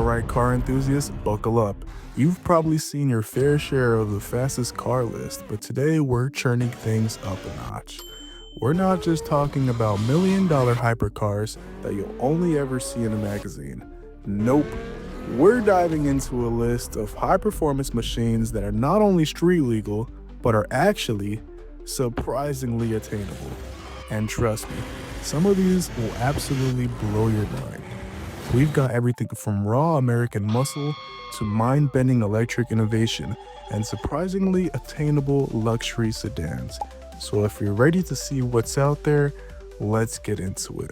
Alright, car enthusiasts, buckle up. You've probably seen your fair share of the fastest car list, but today we're churning things up a notch. We're not just talking about $1 million hypercars that you'll only ever see in a magazine. Nope. We're diving into a list of high performance machines that are not only street legal, but are actually surprisingly attainable. And trust me, some of these will absolutely blow your mind. We've got everything from raw American muscle to mind-bending electric innovation and surprisingly attainable luxury sedans. So if you're ready to see what's out there, let's get into it.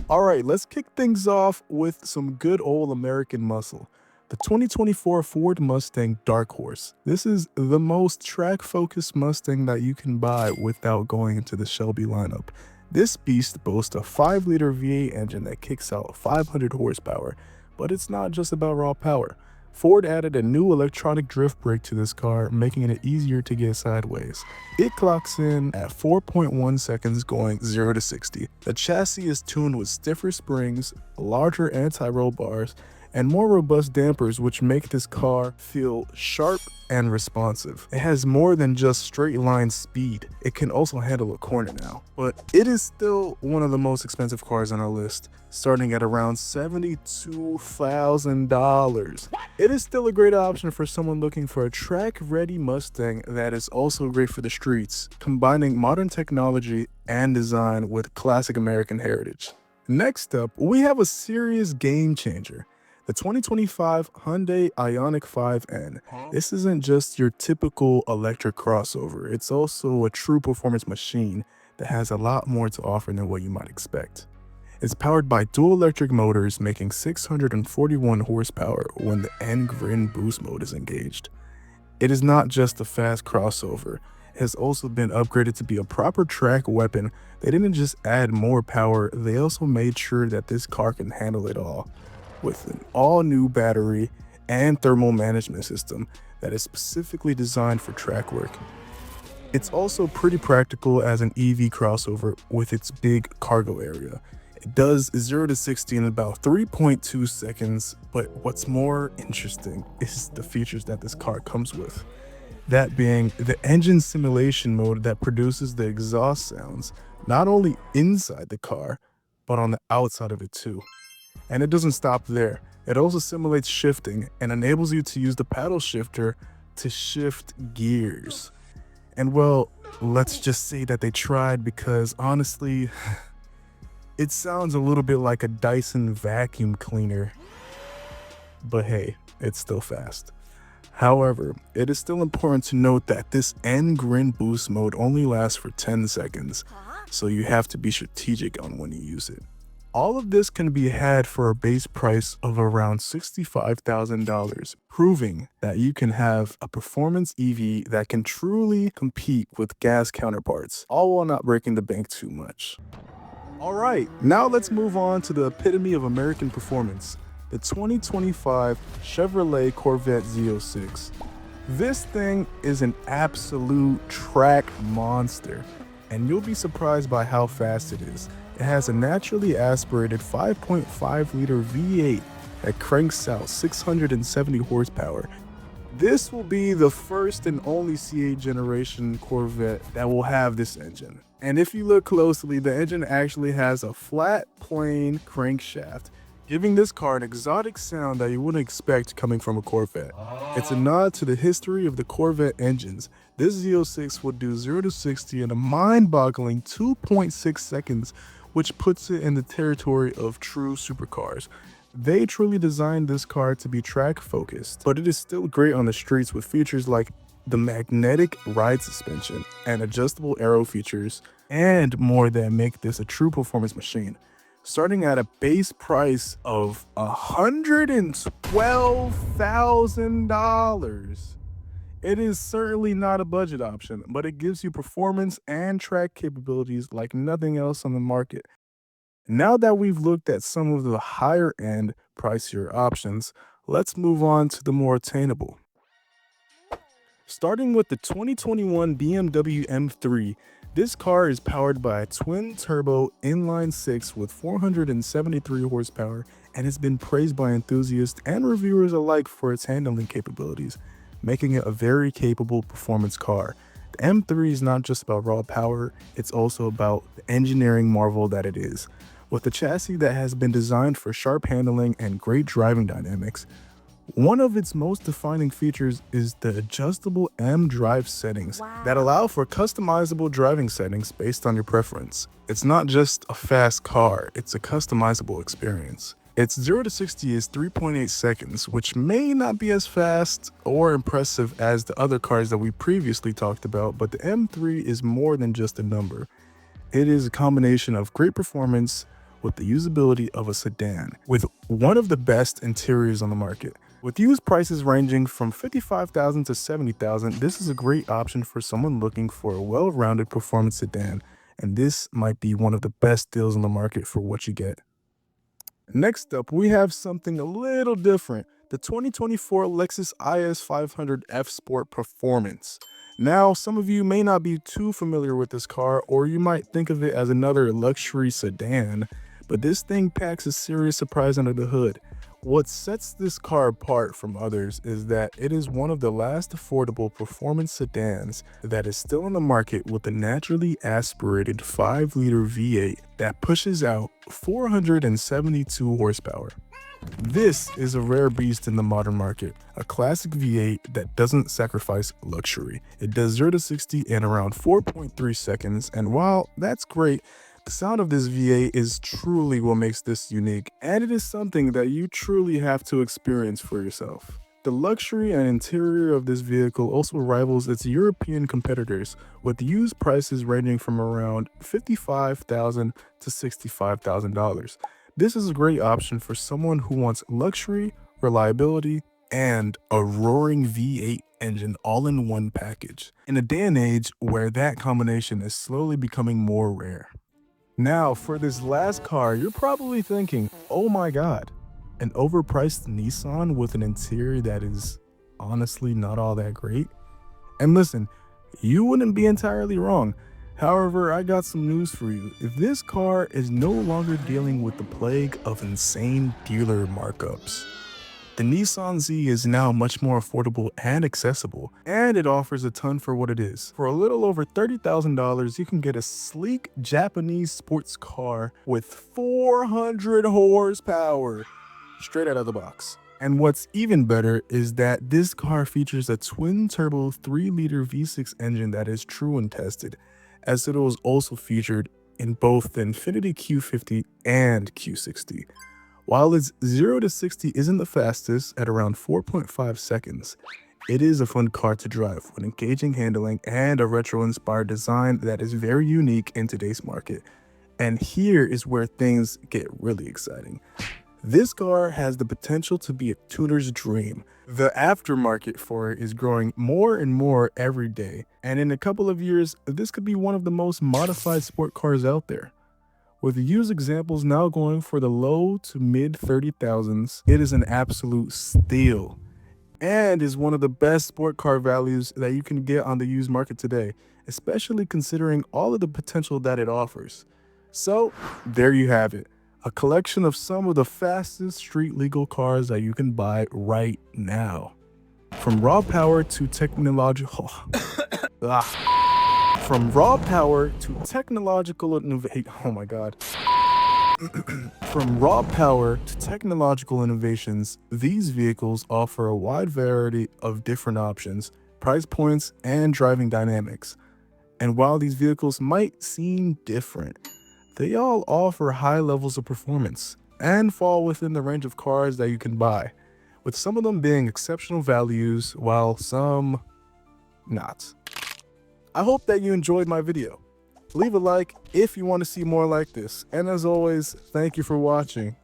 Alright, let's kick things off with some good old American muscle. The 2024 Ford Mustang Dark Horse. This is the most track-focused Mustang that you can buy without going into the Shelby lineup. This beast boasts a 5-liter V8 engine that kicks out 500 horsepower, but it's not just about raw power. Ford added a new electronic drift brake to this car, making it easier to get sideways. It clocks in at 4.1 seconds going 0 to 60. The chassis is tuned with stiffer springs, larger anti-roll bars, and more robust dampers, which make this car feel sharp and responsive. It has more than just straight line speed. It can also handle a corner now. But it is still one of the most expensive cars on our list, starting at around $72,000. It is still a great option for someone looking for a track-ready Mustang that is also great for the streets, combining modern technology and design with classic American heritage. Next up, we have a serious game changer. The 2025 Hyundai Ioniq 5N. This isn't just your typical electric crossover, it's also a true performance machine that has a lot more to offer than what you might expect. It's powered by dual electric motors making 641 horsepower when the N-Grin boost mode is engaged. It is not just a fast crossover, it has also been upgraded to be a proper track weapon. They didn't just add more power, they also made sure that this car can handle it all, with an all-new battery and thermal management system that is specifically designed for track work. It's also pretty practical as an EV crossover with its big cargo area. It does 0 to 60 in about 3.2 seconds, but what's more interesting is the features that this car comes with. That being the engine simulation mode that produces the exhaust sounds, not only inside the car, but on the outside of it too. And it doesn't stop there. It also simulates shifting and enables you to use the paddle shifter to shift gears. And well, let's just say that they tried, because honestly, it sounds a little bit like a Dyson vacuum cleaner. But hey, it's still fast. However, it is still important to note that this N-Grin boost mode only lasts for 10 seconds, so you have to be strategic on when you use it. All of this can be had for a base price of around $65,000, proving that you can have a performance EV that can truly compete with gas counterparts, all while not breaking the bank too much. Alright, now let's move on to the epitome of American performance, the 2025 Chevrolet Corvette Z06. This thing is an absolute track monster, and you'll be surprised by how fast it is. It has a naturally aspirated 5.5-liter V8 that cranks out 670 horsepower. This will be the first and only C8 generation Corvette that will have this engine. And if you look closely, the engine actually has a flat, plain crankshaft, giving this car an exotic sound that you wouldn't expect coming from a Corvette. It's a nod to the history of the Corvette engines. This Z06 will do 0 to 60 in a mind-boggling 2.6 seconds, which puts it in the territory of true supercars. They truly designed this car to be track focused, but it is still great on the streets with features like the magnetic ride suspension and adjustable aero features and more that make this a true performance machine. Starting at a base price of $112,000. It is certainly not a budget option, but it gives you performance and track capabilities like nothing else on the market. Now that we've looked at some of the higher end, pricier options, let's move on to the more attainable. Starting with the 2021 BMW M3, this car is powered by a twin-turbo inline-six with 473 horsepower and has been praised by enthusiasts and reviewers alike for its handling capabilities, making it a very capable performance car. The M3 is not just about raw power, it's also about the engineering marvel that it is. With a chassis that has been designed for sharp handling and great driving dynamics, one of its most defining features is the adjustable M drive settings that allow for customizable driving settings based on your preference. It's not just a fast car, it's a customizable experience. Its 0 to 60 is 3.8 seconds, which may not be as fast or impressive as the other cars that we previously talked about, but the M3 is more than just a number. It is a combination of great performance with the usability of a sedan, with one of the best interiors on the market. With used prices ranging from $55,000 to $70,000, this is a great option for someone looking for a well-rounded performance sedan, and this might be one of the best deals on the market for what you get. Next up, we have something a little different, the 2024 Lexus IS 500 F Sport Performance. Now, some of you may not be too familiar with this car, or you might think of it as another luxury sedan, but this thing packs a serious surprise under the hood. What sets this car apart from others is that it is one of the last affordable performance sedans that is still on the market with a naturally aspirated 5-liter V8 that pushes out 472 horsepower. This is a rare beast in the modern market, a classic V8 that doesn't sacrifice luxury. It does 0 to 60 in around 4.3 seconds, and while that's great, the sound of this V8 is truly what makes this unique, and it is something that you truly have to experience for yourself. The luxury and interior of this vehicle also rivals its European competitors, with used prices ranging from around $55,000 to $65,000. This is a great option for someone who wants luxury, reliability, and a roaring V8 engine all in one package, in a day and age where that combination is slowly becoming more rare. Now, for this last car, you're probably thinking, oh my god, an overpriced Nissan with an interior that is honestly not all that great? And listen, you wouldn't be entirely wrong. However, I got some news for you. If this car is no longer dealing with the plague of insane dealer markups, the Nissan Z is now much more affordable and accessible, and it offers a ton for what it is. For a little over $30,000, you can get a sleek Japanese sports car with 400 horsepower straight out of the box. And what's even better is that this car features a twin-turbo 3-liter V6 engine that is true and tested, as it was also featured in both the Infiniti Q50 and Q60. While its 0 to 60 isn't the fastest at around 4.5 seconds, it is a fun car to drive with engaging handling and a retro-inspired design that is very unique in today's market. And here is where things get really exciting. This car has the potential to be a tuner's dream. The aftermarket for it is growing more and more every day, and in a couple of years, this could be one of the most modified sport cars out there. With used examples now going for the low to mid 30,000s, it is an absolute steal and is one of the best sport car values that you can get on the used market today, especially considering all of the potential that it offers. So there you have it, a collection of some of the fastest street legal cars that you can buy right now. From raw power to technological From raw power to technological innovation. Oh my god. From raw power to technological innovations, these vehicles offer a wide variety of different options, price points, and driving dynamics. And while these vehicles might seem different, they all offer high levels of performance and fall within the range of cars that you can buy, with some of them being exceptional values while some not. I hope that you enjoyed my video. Leave a like if you want to see more like this. And as always, thank you for watching.